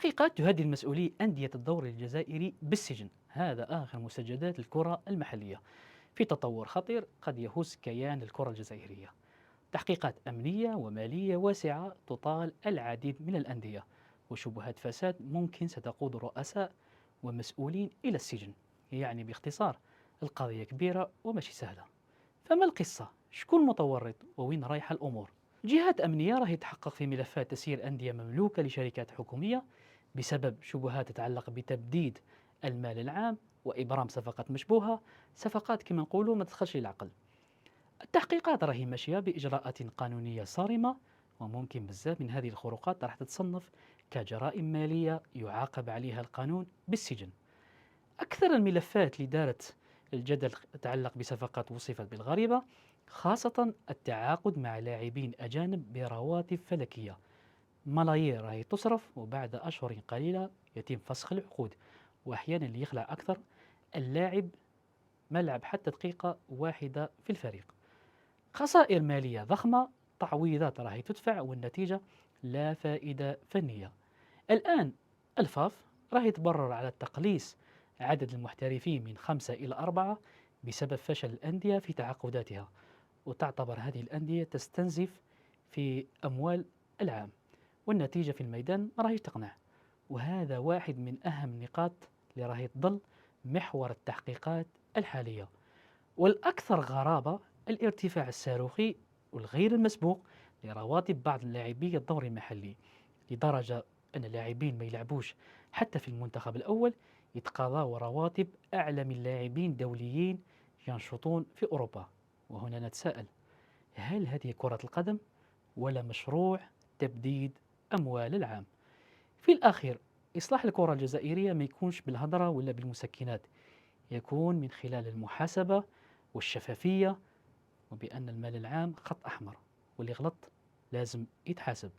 تحقيقات تهدد مسؤولي أندية الدوري الجزائري بالسجن. هذا آخر مستجدات الكرة المحلية في تطور خطير قد يهز كيان الكرة الجزائرية. تحقيقات أمنية ومالية واسعة تطال العديد من الأندية، وشبهات فساد ممكن ستقود رؤساء ومسؤولين إلى السجن. يعني باختصار، القضية كبيرة وماشي سهلة. فما القصة؟ شكون متورط ووين رايحة الأمور؟ جهات أمنية راهي تحقق في ملفات تسيير أندية مملوكة لشركات حكومية بسبب شبهات تتعلق بتبديد المال العام وإبرام صفقات مشبوهة، صفقات كما نقولوا ما تدخلش للعقل. التحقيقات راهي ماشية بإجراءات قانونية صارمة، وممكن بزاف من هذه الخروقات راح تتصنف كجرائم مالية يعاقب عليها القانون بالسجن. أكثر الملفات اللي دارت الجدل تتعلق بصفقات وصفت بالغريبة، خاصة التعاقد مع لاعبين أجانب برواتب فلكية. ملايير راهي تصرف وبعد أشهر قليلة يتم فسخ العقود، وأحيانا اللي يخلع أكثر، اللاعب ما لعب حتى دقيقة واحدة في الفريق. خسائر مالية ضخمة، تعويضات راهي تدفع والنتيجة لا فائدة فنية. الآن الفاف راهي تبرر على تقليص عدد المحترفين من 5 إلى 4 بسبب فشل الأندية في تعاقداتها، وتعتبر هذه الأندية تستنزف في أموال العام، والنتيجة في الميدان ما راهيش تقنع. وهذا واحد من أهم النقاط اللي راهي تظل محور التحقيقات الحالية. والأكثر غرابة الارتفاع الصاروخي والغير المسبوق لرواتب بعض اللاعبي الدوري المحلي، لدرجة أن اللاعبين ما يلعبوش حتى في المنتخب الأول يتقاضوا رواتب أعلى من لاعبين دوليين ينشطون في أوروبا. وهنا نتساءل، هل هذه كرة القدم ولا مشروع تبديد أموال العام؟ في الأخير، إصلاح الكرة الجزائرية ما يكونش بالهضرة ولا بالمسكنات، يكون من خلال المحاسبة والشفافية، وبأن المال العام خط أحمر، واللي غلط لازم يتحاسب.